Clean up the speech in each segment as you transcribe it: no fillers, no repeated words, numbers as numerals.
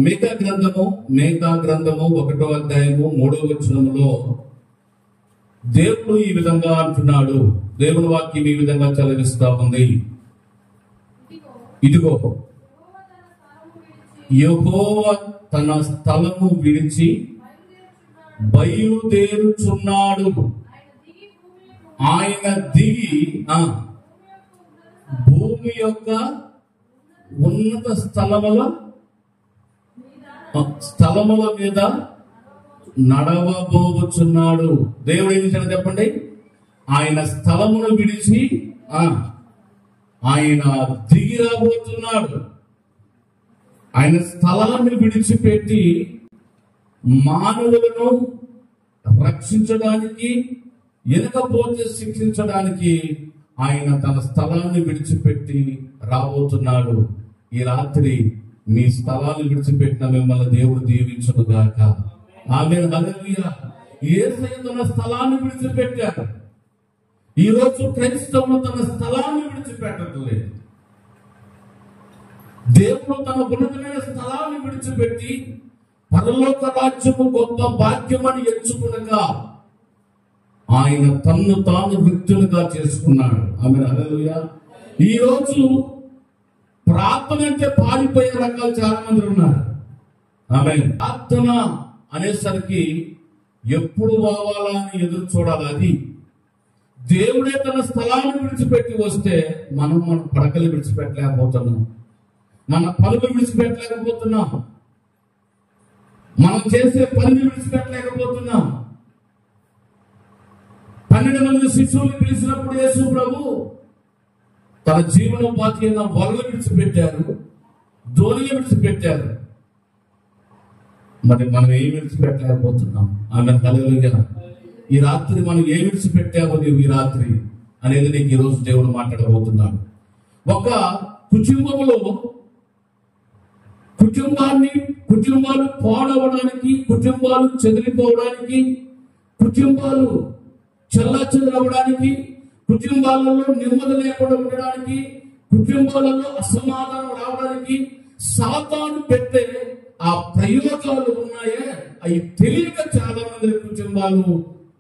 మేకా గ్రంథము 1వ అధ్యాయము 3వ వచనములో దేవుడు ఈ విధంగా అంటున్నాడు. దేవుని వాక్యం ఈ విధంగా చదివిస్తా ఉంది. ఇదిగో యెహోవా తన స్థలము విడిచి బయలుదేరుచున్నాడు. ఆయన దిగి భూమి యొక్క ఉన్నత స్థలముల మీద నడవబోచున్నాడు. దేవుడు ఏం చేశాడు చెప్పండి? ఆయన స్థలమును విడిచి ఆయన దిగి రాబోతున్నాడు. ఆయన స్థలాన్ని విడిచిపెట్టి మానవులను రక్షించడానికి, ఎనకపోతే శిక్షించడానికి ఆయన తన స్థలాన్ని విడిచిపెట్టి రాబోతున్నాడు. ఈ రాత్రి మీ స్థలాన్ని విడిచిపెట్టిన మిమ్మల్ని దేవుడు దీవించును గాక. ఆమేన్, హల్లెలూయా. యేసయ్య తన స్థలాన్ని విడిచిపెట్టారు. ఈ రోజు క్రైస్తవులు తన స్థలాన్ని విడిచిపెట్టట్లేదు. దేవుడు తన ఉన్నతమైన స్థలాన్ని విడిచిపెట్టి పరలోక రాజ్యము గొప్ప భాగ్యమని ఎంచుకునగా ఆయన తన్ను తాను వ్యక్తులుగా చేసుకున్నాడు. ఆమేన్, హల్లెలూయా. ఈ రోజు ప్రార్థన అంటే పారిపోయే రకాలు చాలా మంది ఉన్నారు. ఆమేన్. ప్రార్థన అనేసరికి ఎప్పుడు పోవాలా అని ఎదురు చూడాలి. అది దేవుడే తన స్థలాన్ని విడిచిపెట్టి వస్తే మన పడకలు విడిచిపెట్టలేకపోతున్నాం, మన పనులు విడిచిపెట్టలేకపోతున్నాం, మనం చేసే పనిని విడిచిపెట్టలేకపోతున్నాం. 12 మంది శిష్యుల్ని పిలిచినప్పుడు యేసు ప్రభు తన జీవనోపాధి అయిన వలలు విడిచిపెట్టారు, దోణిలు విడిచిపెట్టారు. మరి మనం ఏం విడిచిపెట్టలేకపోతున్నాం? ఆమేన్, హల్లెలూయా. ఈ రాత్రి మనం ఏం విడిచిపెట్టావో నీవు ఈ రాత్రి అనేది నీకు ఈ రోజు దేవుడు మాట్లాడబోతున్నాడు. ఒక కుటుంబంలో కుటుంబాలు పాడవడానికి, కుటుంబాలు చెదిరిపోవడానికి, కుటుంబాలు చెల్లాచెదరవడానికి, కుటుంబాలలో నెమ్మది లేకుండా ఉండడానికి, కుటుంబాలలో అసమాధానం రావడానికి సాతాను పెట్టే ఆ ప్రయోగాలు ఉన్నాయే, అవి తెలియక చాలా మంది కుటుంబాలు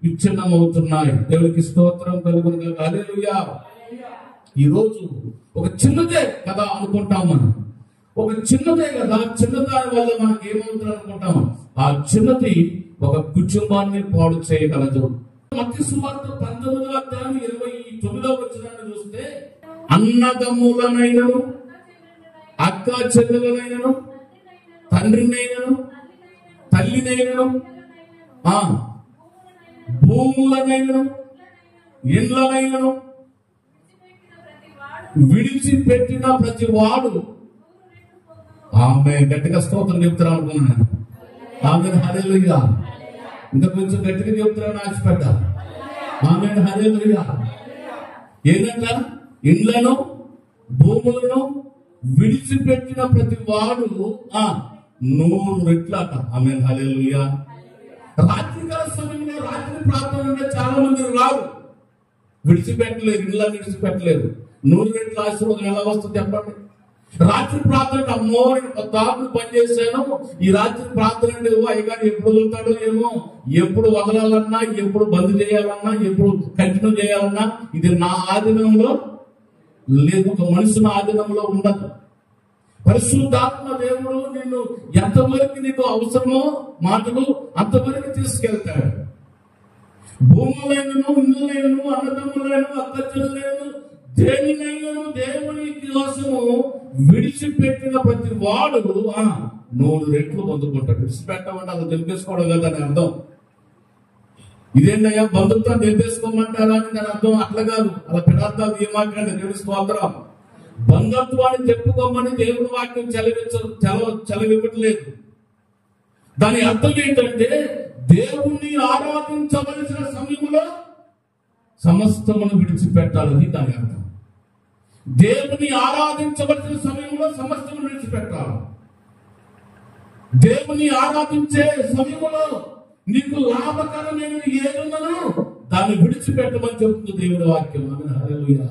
విచ్ఛిన్నమవుతున్నాయి. దేవునికి స్తోత్రం కలుగును గాక. హల్లెలూయా. ఈ రోజు ఒక చిన్నదే కదా అనుకుంటాం మనం, ఒక చిన్నదే కదా, చిన్నదాని వల్ల మనకి ఏమవుతుంది అనుకుంటాం. ఆ చిన్నది ఒక కుటుంబాన్ని పాడు చేయగలదు. మత్తయి సువార్త 19వ అధ్యాయం 29వ వచనాన్ని చూస్తే అన్నదమ్ములనైనను, అక్క చెల్లెలనైనను, తండ్రినైనను, తల్లినైనను, భూములనైనను, ఇండ్లనైనను విడిచిపెట్టిన ప్రతి వాడు. ఆమె గట్టిగా స్తోత్రం చెప్తారు అనుకున్నాను. ఆమేన్, హల్లెలూయా. ఇంకా కొంచెం గట్టిగా చెప్తారని ఆశపడ్డా. ఆమేన్, హల్లెలూయా. ఏంటంట? ఇండ్లను, భూములను విడిచిపెట్టిన ప్రతి వాడు 100 రెట్లట. ఆమేన్, హల్లెలూయా. రాత్రికాల సమయంలో రాత్రి ప్రార్థన అంటే చాలా మంది రారు, విడిచిపెట్టలేరు, ఇళ్ళని విడిచిపెట్టలేరు. 100 రెట్ల ఆశీర్వాదం ఎలా వస్తుంది చెప్పండి? రాత్రి ప్రార్థన అమ్మో నేను కొద్దాపులు పనిచేశాను, ఈ రాత్రి ప్రార్థన అంటే అయ్యగారు ఎప్పుడు వదులుతాడో ఏమో, ఎప్పుడు వదలాలన్నా, ఎప్పుడు బంద్ చేయాలన్నా, ఎప్పుడు కంటిన్యూ చేయాలన్నా ఇది నా ఆధీనంలో లేదు, ఒక మనుషుల ఆధీనంలో ఉండదు. పరిశుద్ధాత్మ దేవుడు నిన్ను ఎంతవరకు నీకు అవసరమో మాటలు అంతవరకు తీసుకెళ్తాడు. భూములైనను, ఇళ్ళైనను, అన్నదమ్ములైనను, అక్కచెల్లెలను, దేనినైనను దేవుని కోసము విడిచిపెట్టిన ప్రతి వాడు 100 రెట్లు పొందుకుంటాడు. విడిచిపెట్టమంటే అది తెలిపేసుకోవడం కదా అని అర్థం. ఇదేంటయ్యా బంధుత్వం తెలిపేసుకోమంటారా అని దాని అర్థం అట్లా కాదు. అలా పెడార్థాలు ఏమాకండి. దేవుని స్తోత్రం. బంధుత్వాన్ని చెప్పుకోమని దేవుని వాక్యం చలవివ్వట్లేదు. దాని అర్థం ఏంటంటే దేవుణ్ణి ఆరాధించవలసిన సమయంలో సమస్తమును విడిచిపెట్టాలని దాని అర్థం. దేవుని ఆరాధించవలసిన సమయంలో సమస్తమును విడిచిపెట్టాలి. దేవుని ఆరాధించే సమయంలో నీకు లాభకరమైన ఏదున్నదో దాన్ని విడిచిపెట్టమని చెప్తుంది దేవుని వాక్యం. హల్లెలూయా.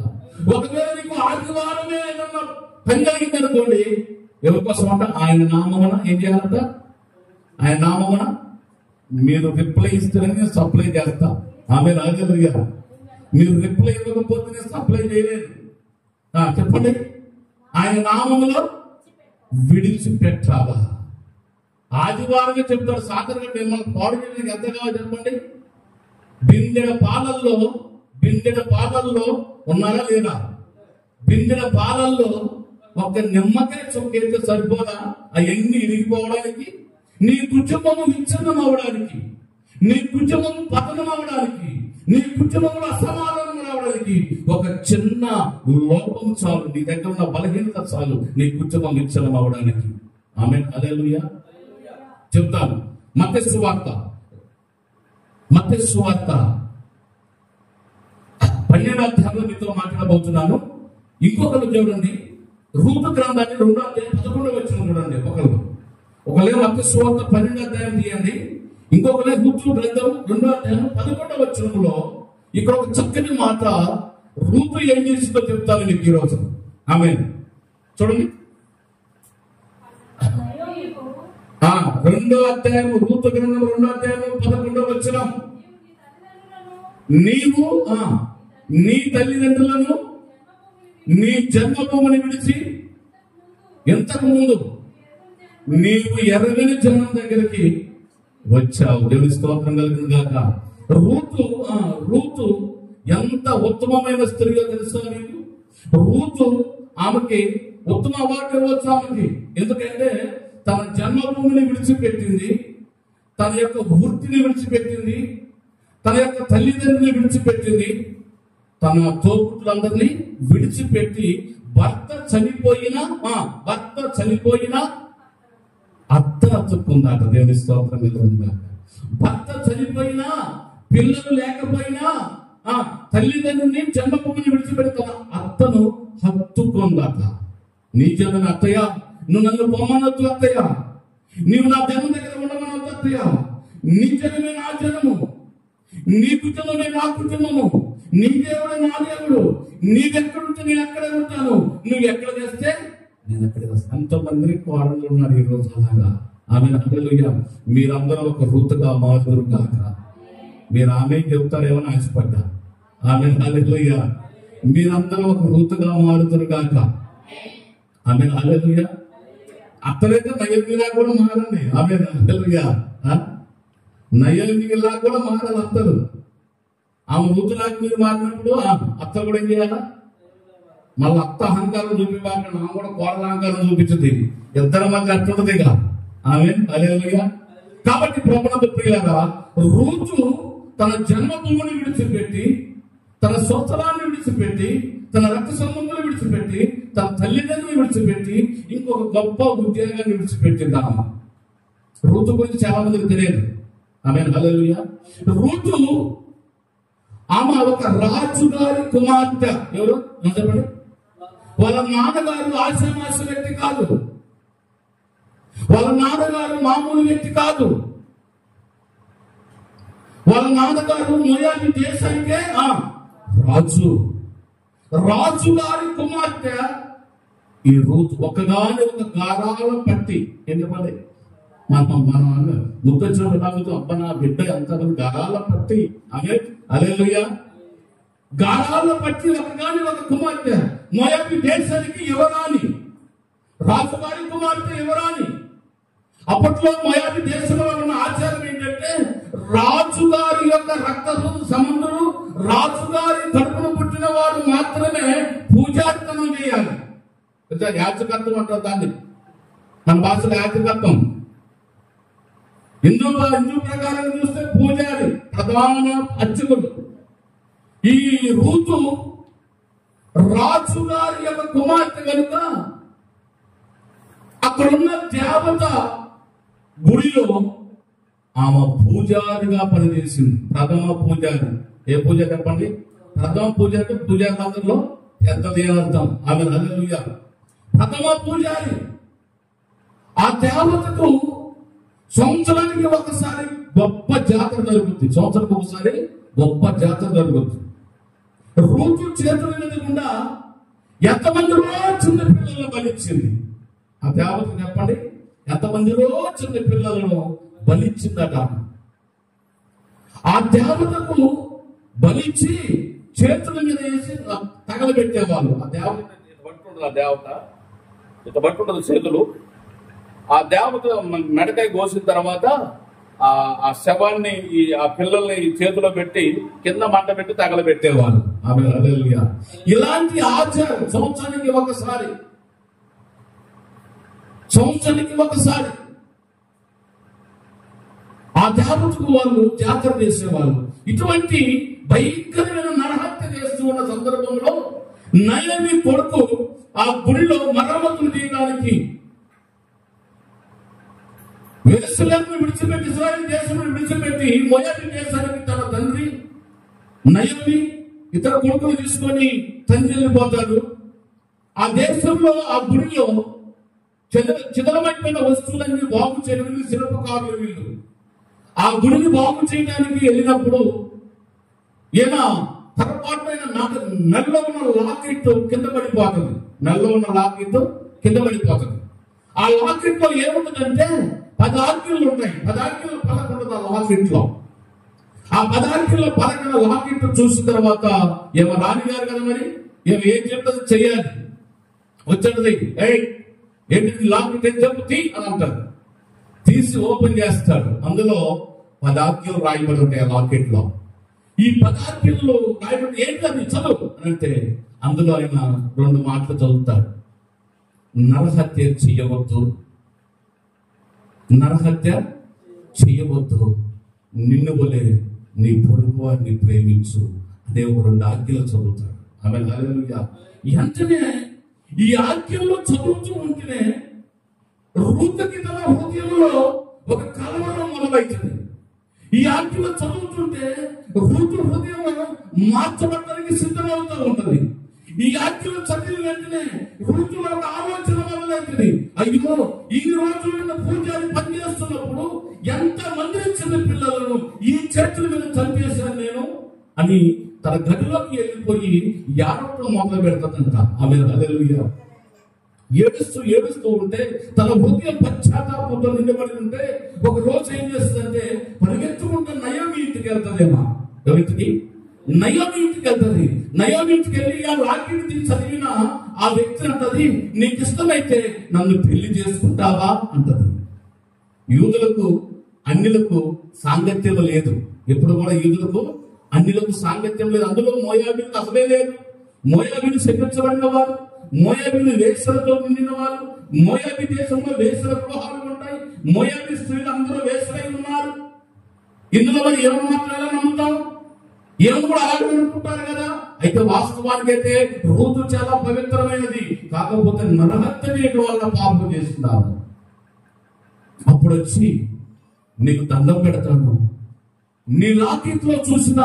ఒకవేళ నీకు ఆదివారమే ఏదన్నా పని కలిగింది అనుకోండి, ఎవరి కోసం అంట? ఆయన నామమున ఏం చేయాలంట? ఆయన నామమున మీరు రిప్లై ఇస్తేనే నేను సప్లై చేస్తా. ఆమె హల్లెలూయా. మీరు రిప్లై ఇవ్వకపోతే నేను సప్లై చేయలేదు. చెప్పండి. ఆయన నామములో విడిచిపెట్టాలా? ఆదివారమే చెప్తాడు. సాధారణంగా మిమ్మల్ని పాడు చేయడానికి ఎంత కావాలి చెప్పండి. బిందెడ పాలల్లో ఉన్నారా లేదా? బిందెడ పాలల్లో ఒక నిమ్మకాయ చొక్కేస్తే సరిపోదా అవన్నీ ఇరిగిపోవడానికి? నీ కుటుంబము విచ్ఛిన్నం అవడానికి, నీ కుటుంబము పతనం అవడానికి, నీ కుటుంబంలో అసమాధానం రావడానికి ఒక చిన్న లోపం చాలు, నీ దగ్గర ఉన్న బలహీనత చాలు నీ కుటుంబం విచ్ఛిన్నం అవడానికి. ఆమేన్ హల్లెలూయా. చెప్తాను. మత్తయి సువార్త 12వ అధ్యాయంలో మీతో మాట్లాడబోతున్నాను. ఇంకొకరు చూడండి, రూతు గ్రంథాన్ని 2వ అధ్యాయం 11వ వచనం చూడండి. ఒకళ్ళే మత్తయి సువార్త 12వ అధ్యాయం తీయండి, ఇంకొకరే రూతు గ్రంథం 2వ అధ్యాయం 11వ వచనంలో ఇక్కడ ఒక చక్కని మాట రూతు ఏం చేసిందో చెప్తాను మీకు ఈరోజు. ఆమేన్. చూడండి, 2వ అధ్యాయం రూతు గ్రంథం 2వ అధ్యాయం 11వ వచనం. నీవు నీ తల్లిదండ్రులను నీ జన్మభూమిని విడిచి ఇంతకు ముందు నీవు ఎరగని జనం దగ్గరికి వచ్చావు. దేవుని స్తోత్రం కలిగిన గాక. రూతు ఎంత ఉత్తమమైన స్త్రీగా తెలుసా మీకు? రూతు ఆమెకి ఉత్తమ అవార్డు ఇవ్వచ్చు ఆమెకి. ఎందుకంటే తన జన్మభూమిని విడిచిపెట్టింది, తన యొక్క వృత్తిని విడిచిపెట్టింది, తన యొక్క తల్లిదండ్రుని విడిచిపెట్టింది, తన తోబుట్టులందరినీ విడిచిపెట్టి భర్త చనిపోయినా అత్తను అతుక్కుందాట. దేవుని స్తోత్రం ఉందా? భర్త చనిపోయినా, పిల్లలు లేకపోయినా తల్లిదండ్రుని జన్మభూమిని విడిచిపెడుతున్న అత్తను హత్తుకుందాట. నీ జనం అత్తయ్య, నువ్వు నన్ను బొమ్మనొద్దు అత్తయ్య, నీవు నా జనం దగ్గర ఉండమనొద్దు అత్తయ్య, నీ జనమే నా జనము, నీ కుటుంబమే నా కుటుంబము, నీ దేవుడు నా దేవుడు, నీవెక్కడుంటే నేను ఎక్కడే ఉంటాను, నువ్వు ఎక్కడ చేస్తే నేను ఎక్కడ చేస్తాను. ఎంతమంది కోడళ్ళు ఉన్నారు ఈ రోజు అలాగా. ఆమె హల్లెలూయా. మీరందరూ ఒక రూతుగా మారుదురు కాక. మీరు ఆమె చెప్తారేమో ఆశపడ్డా. ఆమె హల్లెలూయా. మీరందరూ ఒక రూతుగా మారుదురు కాక. ఆమె హల్లెలూయా. అత్తలైతే నయమిలా కూడా మారండి. ఆమె హల్లెలూయా. నయమిలా కూడా మారాలి అత్తలు. ఆమె రూతులాగా మీరు మారినప్పుడు అత్త కూడా ఏం చేయాలా? మళ్ళీ అత్త అహంకారం చూపివాక నా కూడా కోడల అహంకారం చూపించుద్ది. ఇద్దరి మధ్య అట్టుంటదిగా. ఆమె హల్లెలూయా. కాబట్టి ప్రభునందు ప్రియులారా, రూతు తన జన్మభూమిని విడిచిపెట్టి, తన స్వస్థలాన్ని విడిచిపెట్టి, తన రక్త సంబంధాలు విడిచిపెట్టి, తన తల్లిదండ్రులను విడిచిపెట్టి, ఇంకొక గొప్ప ఉద్యోగాన్ని విడిచిపెట్టింది. ఆమె రూతు గురించి చాలా మందికి తెలియదు. ఆమె హల్లెలూయా. రూతు ఆమె ఒక రాజుగారి కుమార్తె. ఎవరు చెప్పండి? వాళ్ళ నాన్నగారు ఆశామాస వ్యక్తి కాదు, వాళ్ళ నాన్నగారు మామూలు వ్యక్తి కాదు. వాళ్ళ నాన్నగారు మోయాబు దేశానికే రాజుగారి కుమార్తె ఈ రూతు. ఒకగాని ఒక గారాల పట్టి. ఎందుకంటే మనం ముద్దొచ్చిన విధానంతో అబ్బ నా బిడ్డ ఎంత గారాల పట్టి. అదే హల్లెలూయా. గారాల పట్టి ఒకగాని ఒక కుమార్తె. మోయాబు దేశానికి యువరాణి, రాజుగారి కుమార్తె యువరాణి. అప్పట్లో మోయాబు దేశంలో ఉన్న ఆచారం ఏంటంటే, రాజుగారి యొక్క రక్త సంబంధులు, రాజుగారి కడుపును పుట్టిన వారు మాత్రమే పూజార్చనం చేయాలి. యాచకత్వం అంటారు దాన్ని, మన భాషలో యాచకత్వం. హిందూ ప్రకారం చూస్తే పూజారి ప్రధాన అర్చకుడు. ఈ రూతు రాజుగారి యొక్క కుమార్తె కనుక అక్కడున్న దేవత గుడిలో ఆమె పూజారిగా పనిచేసింది. ప్రథమ పూజారి. ఏ పూజ చెప్పండి? ప్రథమ పూజారి. పూజారులందరిలో పెద్దది అర్థం. ఆమె హల్లెలూయా. ప్రథమ పూజారి. ఆ దేవతకు సంవత్సరానికి ఒకసారి గొప్ప జాతర జరుగుతుంది. సంవత్సరానికి ఒకసారి గొప్ప జాతర జరుగుతుంది. రూతు చేతుల మీద గుండా ఎంతమందిలో చిన్న పిల్లలను బలిచ్చింది. ఆ దేవత చెప్పండి, ఎంతమందిలో చిన్న పిల్లలను బలిచ్చిందట. ఆ దేవతకు బలిచ్చి చేతుల మీద వేసి తగలబెట్టేవాళ్ళు. ఆ దేవత ఇంత పట్టుండదు చేతులు. ఆ దేవత మెడకాయ కోసిన తర్వాత ఆ శవాన్ని ఆ పిల్లల్ని చేతిలో పెట్టి కింద మంట పెట్టి తగలబెట్టేవాళ్ళు. ఇలాంటి ఆచారం సంవత్సరానికి ఒకసారి ఆ దేవతకు వాళ్ళు జాతర చేసేవాళ్ళు. ఇటువంటి భయంకరమైన నరహత్య చేస్తూ ఉన్న సందర్భంలో నయమి కొడుకు ఆ గుడిలో మరమ్మతులు చేయడానికి యెరూషలేమును విడిచిపెట్టి, ఇశ్రాయేలు దేశమును విడిచిపెట్టి మోయాబు దేశానికి తన తండ్రి నయమి ఇతర కొడుకులు తీసుకొని తండ్రి వెళ్ళిపోతాడు. ఆ దేశంలో ఆ గుడిలో చిదరమైపోయిన వస్తువులన్నీ బాగు చేయడానికి శిల్పకారులు వీళ్ళు. ఆ గుడిని బాగు చేయడానికి వెళ్ళినప్పుడు ఈయన పొరపాటున నెలలో ఉన్న లాకెట్ కింద పడిపోతుంది. ఆ లాకెట్ లో ఏముంటుందంటే 10 ఆజ్ఞలు ఉంటాయి. 10 ఆజ్ఞలు పలకుంటుంది ఆ లాకెట్ లో. ఆ 10 ఆజ్ఞలు పలకన లాకెట్ చూసిన తర్వాత ఏమో రాణిగారు కదా, మరి ఏమో ఏం చెప్తుంది చెయ్యాలి. వచ్చేది ఏంటి లాకెట్ ఏం చెప్తుంది అని అంటారు. తీసి ఓపెన్ చేస్తాడు. అందులో 10 ఆజ్ఞలు రాయబడి ఉంటాయి ఆ లాకెట్ లో. ఈ 10 ఆజ్ఞలు రాయబడి ఏంటి అది చదువు అని అంటే అందులో ఆయన 2 మాటలు చదువుతాడు. నరహత్య చెయ్యవద్దు, నిన్ను వలె నీ పొరుగు వారిని ప్రేమించు అనే 2 ఆజ్ఞలు చదువుతాడు. ఆమె వెంటనే ఈ ఆజ్ఞల్లో చదువుతూ ఉంటేనే రూతుకి తన హృదయంలో ఒక కలవరం మొదలవుతుంది. ఈ ఆజ్ఞలు చదువుతుంటే రూతు హృదయం మార్చబడడానికి సిద్ధమవుతూ ఉంటుంది. ఈ ఆజ్ఞలు చదివిన వెంటనే రూతులో ఒక ఆలోచన మొదలవుతుంది. అయ్యో, ఈ రోజుల్లో పూజారి పనిచేస్తున్నప్పుడు ఎంత మంది చిన్న పిల్లలను ఈ చేతుల మీద చంపేశాను నేను అని తన గదిలోకి వెళ్ళిపోయి ఏడవటం మొదలు పెడతాదంట. ఆమె హల్లెలూయా. ఏడుస్తూ ఉంటే తన హృదయం పశ్చాత్తాపంతో నిండబడి ఉంటే ఒక రోజు ఏం చేస్తుందంటే పరిగెత్తుకుంటే నయోమి ఇంటికి వెళ్తుందేమో. ఎవరింటికి? నయోమి ఇంటికి వెళ్తుంది. నయోమి ఇంటికి వెళ్ళి ఆ వాక్యాన్ని చదివిన ఆ వ్యక్తి అంటది, నీకు ఇష్టమైతే నన్ను పెళ్లి చేసుకుంటావా అంటది. యూదులకు అన్యులకు సాంగత్యం లేదు. ఎప్పుడు కూడా యూదులకు అన్యులకు సాంగత్యం లేదు. అందులో మోయాబీలకు అసలే లేదు. మోయాబీలు శపించబడిన వారు, మోయాబీలు వేశ్యలతో నిండిన వారు. మోయాబీ దేశంలో వేశ్యల గృహాలు ఉంటాయి. మోయాబీ స్త్రీలు అందరూ వేశ్యలై ఉన్నారు. ఇందులో మరి ఎవరు మాత్రం ఎలా నమ్ముతాం? ఏమో కూడా అలాగే అనుకుంటారు కదా. అయితే వాస్తవానికి అయితే రూతు చాలా పవిత్రమైనది. కాకపోతే నరహత్య చేయడం వల్ల పాపం చేస్తున్నారు. అప్పుడు వచ్చి నీకు దండం పెడతాను, నీ లాకెట్లో చూసిన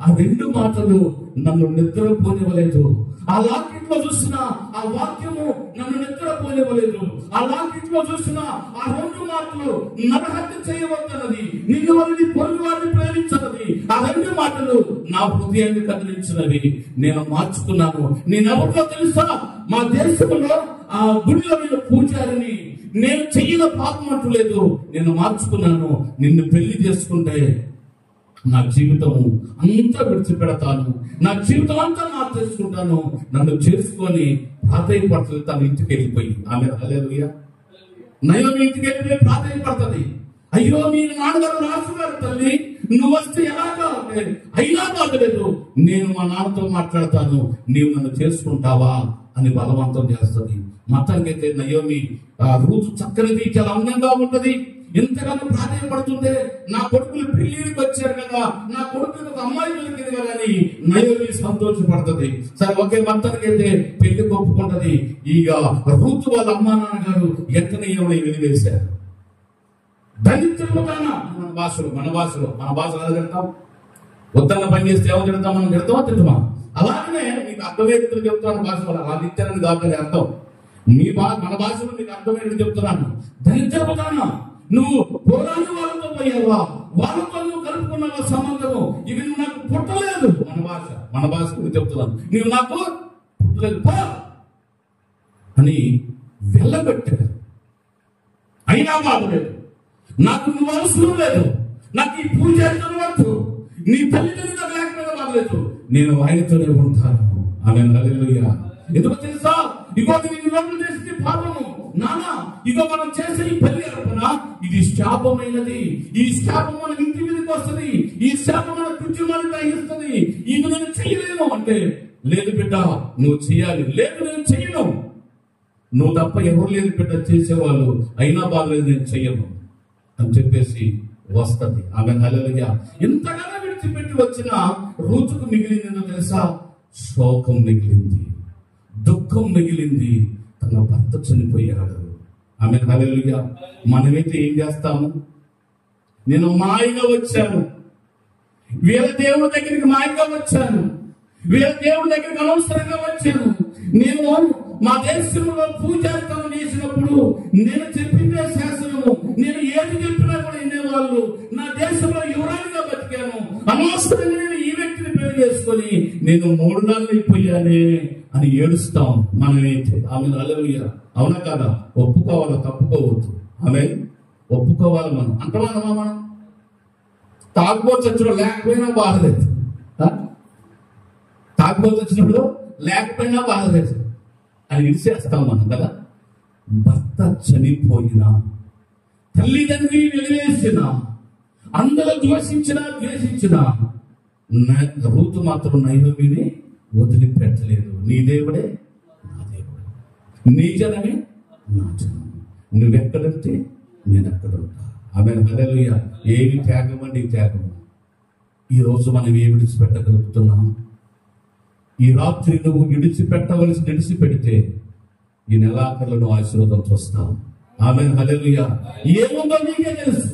ఆ 2 మాటలు నన్ను నిద్రపోనివ్వలేదు. ఆ లాకెట్లో చూసిన ఆ వాక్యము నన్ను నిద్రపోనివ్వలేదు. ఆ లాకెట్లో చూసిన ఆ 2 మాటలు నరహత్య చేయవద్దన్నది, నిన్ను వారిని పొరుగు వారిని ప్రేమించనది. ఆ 2 మాటలు నా హృదయాన్ని కదిలించినవి. నేను మార్చుకున్నాను. నేనెవరిలో తెలుసా? మా దేశంలో ఆ గుడిలో నేను పూజారిని. నేను చెయ్యిన పాపం అంటూ లేదు. నేను మార్చుకున్నాను. నిన్ను పెళ్లి చేసుకుంటే నా జీవితం అంతా విడిచిపెడతాను, నా జీవితం అంతా మార్చేసుకుంటాను. నన్ను చేసుకొని ప్రాధాన్యపడుతుంది. తన ఇంటికి వెళ్ళిపోయి. ఆమె హల్లెలూయా. నయోమి ఇంటికి వెళ్ళిపోయి ప్రాధాన్యపడుతుంది. అయ్యో, మీ నాన్నగారు రాసుగారు తల్లి, నువ్వు వస్తే ఎలాగా? అయినా బాగలేదు, నేను మా నాన్నతో మాట్లాడతాను, నీవు నన్ను చేసుకుంటావా అని బలవంతం చేస్తుంది. మొత్తానికి అయితే నయోమి రూతు చక్కనిది, చాలా అందంగా ఉంటది. ఎంతగానో ప్రాధాన్యపడుతుంటే నా కొడుకులు పెళ్లికి వచ్చారు కదా, నా కొడుకులకు ఒక అమ్మాయి దొరికింది కదా అని నయోమి సంతోషపడుతుంది. సరే, ఒకే మొత్తానికి అయితే పెళ్లి ఒప్పుకుంటది. ఇక రూతు వాళ్ళ అమ్మా నాన్నగారు ఎంతనే ఏమైనా వెలివేశారు. దరిద్రముగాన మన భాషలో ఎలా తిడతాం? ఉత్తన్న పని చేస్తే ఎవరు తిడతాం? మనం తిడతామా? అలాగనే మీకు అర్థమయ్యేట్లు చెప్తాను. భాషలో అలా నిత్యాన్ని దాకా అర్థం మన భాషలో మీకు అర్థమయ్యేట్టు చెప్తున్నాను. దరిద్రముగాన నువ్వు పోరాని వాళ్ళతో పోయావా, వాళ్ళతో నువ్వు కలుపుకున్నావా సంబంధము, ఇవి నువ్వు నాకు పుట్టలేదు. మన భాష చెప్తున్నాను, నీవు నాకు పుట్టలేదు పో అని వెళ్ళబెట్టారు. అయినా బాధ లేదు. నాకు నువ్వు అవసరం లేదు, నాకు ఈ పూజ వద్దు, నీ తల్లిదండ్రులు లేకపోయినా బాధ లేదు, నేను ఆయనతోనే ఉంటాను. ఆమేన్, హల్లెలూయా. ఎందుకు తెలుసా? ఇగో నేను రోజులు చేసింది పాపము నానా, ఇగో మనం చేసే ఈ బలి అర్పణ ఇది శాపమైనది. ఈ శాపం మన ఇంటి మీదకి వస్తుంది, ఈ శాపం మన కుటుంబాన్ని గ్రహిస్తుంది. ఇది నేను చెయ్యలేను అంటే, లేదు బిడ్డ నువ్వు చెయ్యాలి. లేదు నేను చెయ్యను, నువ్వు తప్ప ఎవరు లేదు బిడ్డ చేసేవాళ్ళు, అయినా బాధలేదు నేను చెయ్యను అని చెప్పేసి వస్తుంది. ఆమె హల్లెలూయా. ఎంతగానో విడిచిపెట్టి వచ్చిన రూతుకు మిగిలిందో తెలుసా? శోకం మిగిలింది, దుఃఖం మిగిలింది. తన భర్త చనిపోయాడు. ఆమె హల్లెలూయా. మనమైతే ఏం చేస్తాము? నేను మాయగా వచ్చాను, వీళ్ళ దేవుడి దగ్గరికి మాయగా వచ్చాను, వీళ్ళ దేవుడి దగ్గరికి అనవసరంగా వచ్చాను, నేను మా దేశంలో పూజారితనం చేసినప్పుడు నేను చెప్పిందే శాసనము, నేను ఏది చెప్పినా కూడా వినేవాళ్ళు, నా దేశంలో యువరాలుగా బతికాను, అనవసరంగా నేను ఈ వ్యక్తిని పెళ్లి చేసుకొని నేను 3 నెలలు అయిపోయానే అని ఏడుస్తాం మనమైతే. ఆమె హల్లెలూయా. అవునా కదా? ఒప్పుకోవాలా, తప్పుకోవద్దు. ఆమె ఒప్పుకోవాలి. మనం అంటమా? మనం తాగుబోతు వచ్చినప్పుడు లేకపోయినా బాధలేదు, తాగుబోతు వచ్చినప్పుడు లేకపోయినా బాధలేదు అని విడిచేస్తాం మనం కదా. భర్త చనిపోయినా, తల్లిదండ్రి వెలివేసిన, అందరూ ద్వేషించిన రూతు మాత్రం నయోమిని వదిలిపెట్టలేదు. నీ దేవుడే నా దేవుడు, నీ జనమే నా జనం, నువ్వెక్కడంటే నేను ఎక్కడ ఉంటా. ఆమేన్, హల్లెలూయా. ఏమి త్యాగం అండి త్యాగం. ఈరోజు మనం ఏమి విడిచిపెట్టగలుగుతున్నాం? ఈ రాత్రి నువ్వు విడిచిపెడితే ఈ నెలాఖరులో నువ్వు ఆశీర్వాదం చూస్తావు. ఆమేన్, హల్లెలూయా. ఏముందో నీకే తెలుసు,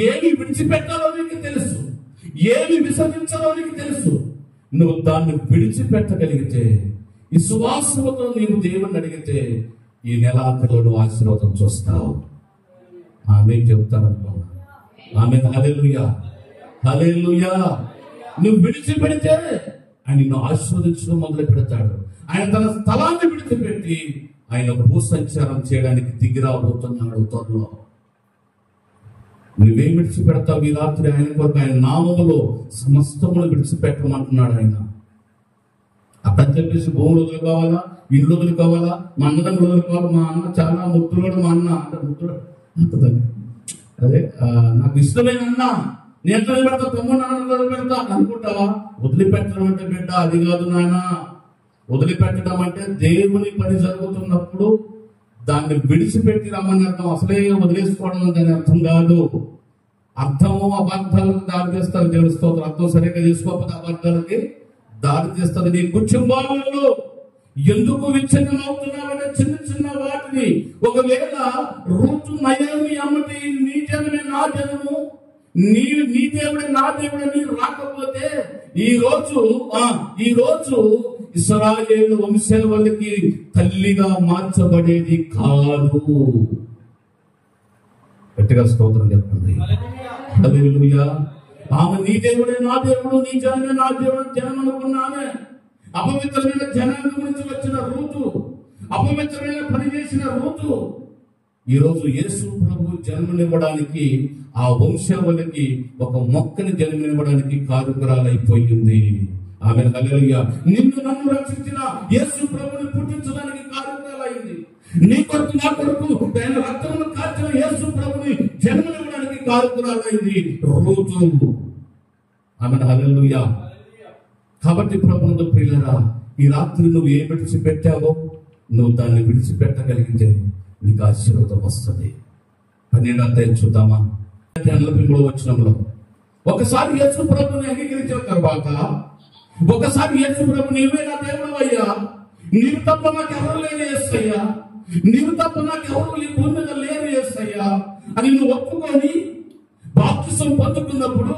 ఏమి విడిచిపెట్టాలో నీకు తెలుసు, ఏమి విసర్జించాలో నీకు తెలుసు. నువ్వు దాన్ని విడిచిపెట్టగలిగితే, ఈ సువాసనతో నీవు దేవుణ్ణి అడిగితే ఈ నెలాఖరులో నువ్వు ఆశీర్వాదం చూస్తావు. ఆమె చెబుతారనుకున్నా. ఆమేన్, హల్లెలూయా, హల్లెలూయా. నువ్వు విడిచిపెడితే ఆయన నిన్ను ఆశీర్వదించడం మొదలు పెడతాడు. ఆయన తన స్థలాన్ని విడిచిపెట్టి ఆయన భూసంచారం చేయడానికి దిగిరాబోతున్నాడు త్వరలో. నువ్వేం విడిచిపెడతావు ఈ రాత్రి? ఆయన కొరకు ఆయన నామములో సమస్తమును విడిచిపెట్టమంటున్నాడు ఆయన. అక్కడ చెప్పేసి భూములు వదులుకోవాలా, ఇల్లు వదులుకోవాలా, మా అన్నదమ్ములు వదులుకోవాలి. మా అన్న చాలా ముద్దులోడు, మా అన్న అంటే ముద్దుడు అదే నాకు ఇష్టమైన అన్న, నేను ఎట్లా పెడతా, తమ్ముడు నాన్న పెడతా అనుకుంటావా? వదిలిపెట్టడం అంటే బిడ్డ అది కాదు నాయన. వదిలిపెట్టడం అంటే దేవుని పని జరుగుతున్నప్పుడు దాన్ని విడిచిపెట్టి రమ్మని అర్థం. అసలే వదిలేసుకోవడం దాని అర్థం కాదు. అర్థము అబద్ధాలకు దారి చేస్తారు. దేవుని స్తోత్రం. అర్థం సరిగ్గా చేసుకోకపోతే అబద్ధాలకి దారి చేస్తుంది. నీ కుటుంబాలలో ఎందుకు విచ్ఛిన్నం అవుతున్నావంటే చిన్న చిన్న వాటిని. ఒకవేళ రూతు నయోమి అమ్మటి నీ జనమే నా జనము, నీ దేవుడే నా దేవుడే నీ రాకపోతే ఈ రోజు ఇశ్రాయేలు వంశాల వాళ్ళకి తల్లిగా మార్చబడేది కాదు. గట్టిగా స్తోత్రం చెప్పండి. హల్లెలూయా. ఆమె నీ దేవుడే నా దేవుడు, నీ జనమే నా దేవుడు జనం అనుకున్నానే. అపవిత్రమైన జనాంగం నుంచి వచ్చిన రూతు, అపవిత్రమైన పని చేసిన రూతు ఈ రోజు యేసు ప్రభు జన్మనివ్వడానికి, ఆ వంశావళికి ఒక మొక్కని జన్మనివ్వడానికి కారుకురాలైపోయింది. ఆమె హల్లెలూయా. నిన్ను నన్ను రక్షించిన యేసు ప్రభుని పుట్టించడానికి కారుకురాలైంది. నీ కొరకు నా కొరకు ఆయన రక్తమును కార్చిన యేసు ప్రభుని జన్మనివ్వడానికి కారుకురాలైంది రూతు. ఆమె హల్లెలూయా. కాబట్టి ప్రభునందు ప్రియులారా, ఈ రాత్రి నువ్వు ఏ విడిచిపెట్టావో నువ్వు దాన్ని విడిచిపెట్టగలిగితే నీకు ఆశీర్వాదం వస్తుంది. 12వ అధ్యాయం చూద్దామా? 43వ వచనంలో ఒకసారి యేసు ప్రభుని అంగీకరించిన తర్వాత, ఒకసారి యేసు ప్రభు నీవే నా దేవుడు అయ్యా, నీవు తప్ప నాకు ఎవరు లేని యేసయ్యా, నీవు తప్ప నాకు ఎవరు ఈ భూమి మీద లేని యేసయ్యా అని నువ్వు ఒప్పుకొని బాప్తిసం పొందుకున్నప్పుడు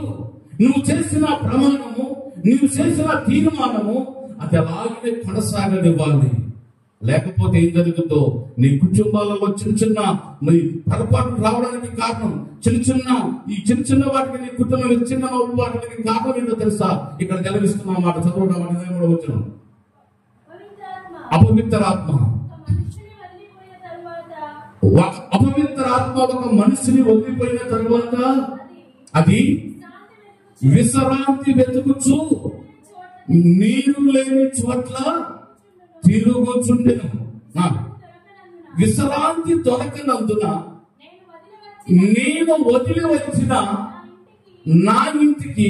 నువ్వు చేసిన ప్రమాణము, నువ్వు చేసిన తీర్మానము అది అలాగే కొనసాగనివ్వాలి. లేకపోతే ఏం జరుగుతుందో నీ కుటుంబాలలో చిన్న చిన్న పొరపాట్లు రావడానికి కారణం చిన్న చిన్న వాటికి నీ కుటుంబం చిన్న వాటికి కారణం ఏంటో తెలుసా? ఇక్కడ జలవిస్తున్న మాట చదవడం అనేది కూడా వచ్చిన అపవిత్రాత్మ ఒక అపవిత్ర ఆత్మ ఒక మనిషిని వదిలిపోయిన తరువాత అది విశ్రాంతి వెతుకుచు నీరు లేని చోట్ల తిరుగుచుండెను. విశ్రాంతి దొరకనందున నేను వదిలి వచ్చిన నా ఇంటికి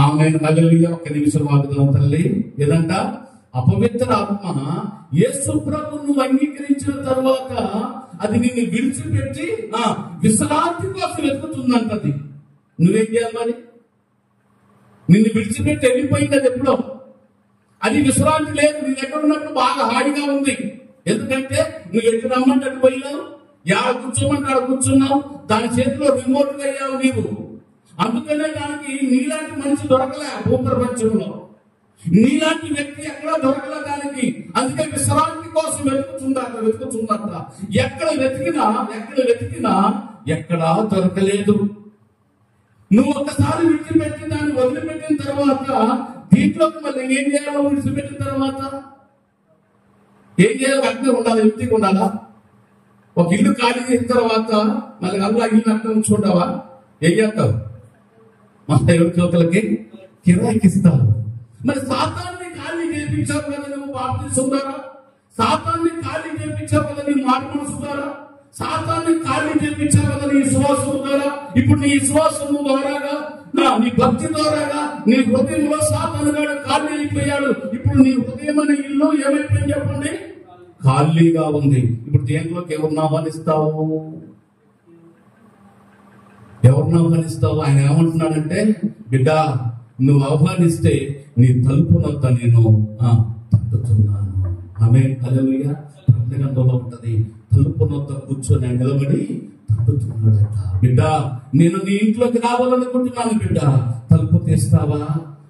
ఆమె నగలిగా ఒక నిమిషం వాడుదాం తల్లి. ఏదంట? అపవిత్ర ఆత్మ యేసు ప్రభువును అంగీకరించిన తర్వాత అది నిన్ను విడిచిపెట్టి విశ్రాంతి కోసం వెతుకుతుందంటది. నువ్వేం చేయాలి మరి? నిన్ను విడిచిపెట్టి వెళ్ళిపోయింది అది ఎప్పుడో. అది విశ్రాంతి లేదు. నీ దగ్గర ఉన్నప్పుడు బాగా హాయిగా ఉంది. ఎందుకంటే నువ్వు ఎటు రమ్మంటే అటు పోయినావు, ఎలా కూర్చోమంటే అక్కడ కూర్చున్నావు, దాని చేతిలో రిమోట్ అయ్యావు నీవు. అందుకనే దానికి నీలాంటి మనిషి దొరకలే భూప్రపంచంలో, నీలాంటి వ్యక్తి ఎక్కడా దొరకలే దానికి. అందుకే విశ్రాంతి కోసం వెతుకుతుందట. ఎక్కడ వెతికినా ఎక్కడా దొరకలేదు. నువ్వు ఒకసారి విడిచిపెట్టి దాన్ని వదిలిపెట్టిన తర్వాత దీంట్లోకి మళ్ళీ ఏం చేయాలో విడిచిపెట్టిన తర్వాత ఏం చేయాలి? అట్నే ఉండాలి, ఇంటికి ఉండాలా? ఒక ఇల్లు ఖాళీ చేసిన తర్వాత మళ్ళీ అల్లా ఇల్లు అట్లా ఉంచుకుంటావా? ఏం చేస్తావు? మా ఎవరి చోతలకి కిరాయికి ఇస్తావు. మరి సాతాన్ని ఖాళీ చేయించావు కదా నువ్వు బాప్తిసం ద్వారా, సాతాన్ని ఖాళీ చేయించావు కదా నీ మాట మనసు ద్వారా, సాతాన్ని ఖాళీ చేయించావు కదా నీ విశ్వాసం ద్వారా. ఇప్పుడు నీ విశ్వాసము ద్వారాగా, నీ భక్తి ద్వారాగా నీ హృదయంలో సాతాను గాడు ఖాళీ అయిపోయాడు. ఇప్పుడు నీ హృదయం అనే ఇల్లు ఏమైపోయింది చెప్పండి? ఖాళీగా ఉంది. ఇప్పుడు దేంట్లోకి ఎవరిని ఆహ్వానిస్తావు? ఎవరిని ఆహ్వానిస్తావు? ఆయన ఏమంటున్నాడంటే, బిడ్డ నువ్వు ఆహ్వానిస్తే నీ తలుపునంతా నేను తట్టుతున్నాను. ఆమె హల్లెలూయా. ప్రకటనలో ఉంటది, తలుపునంతా కూర్చొని ఆయన నిలబడి తట్టుతున్నాడట. బిడ్డ నేను నీ ఇంట్లోకి రావాలనుకుంటున్నాను, బిడ్డ తలుపు తీస్తావా?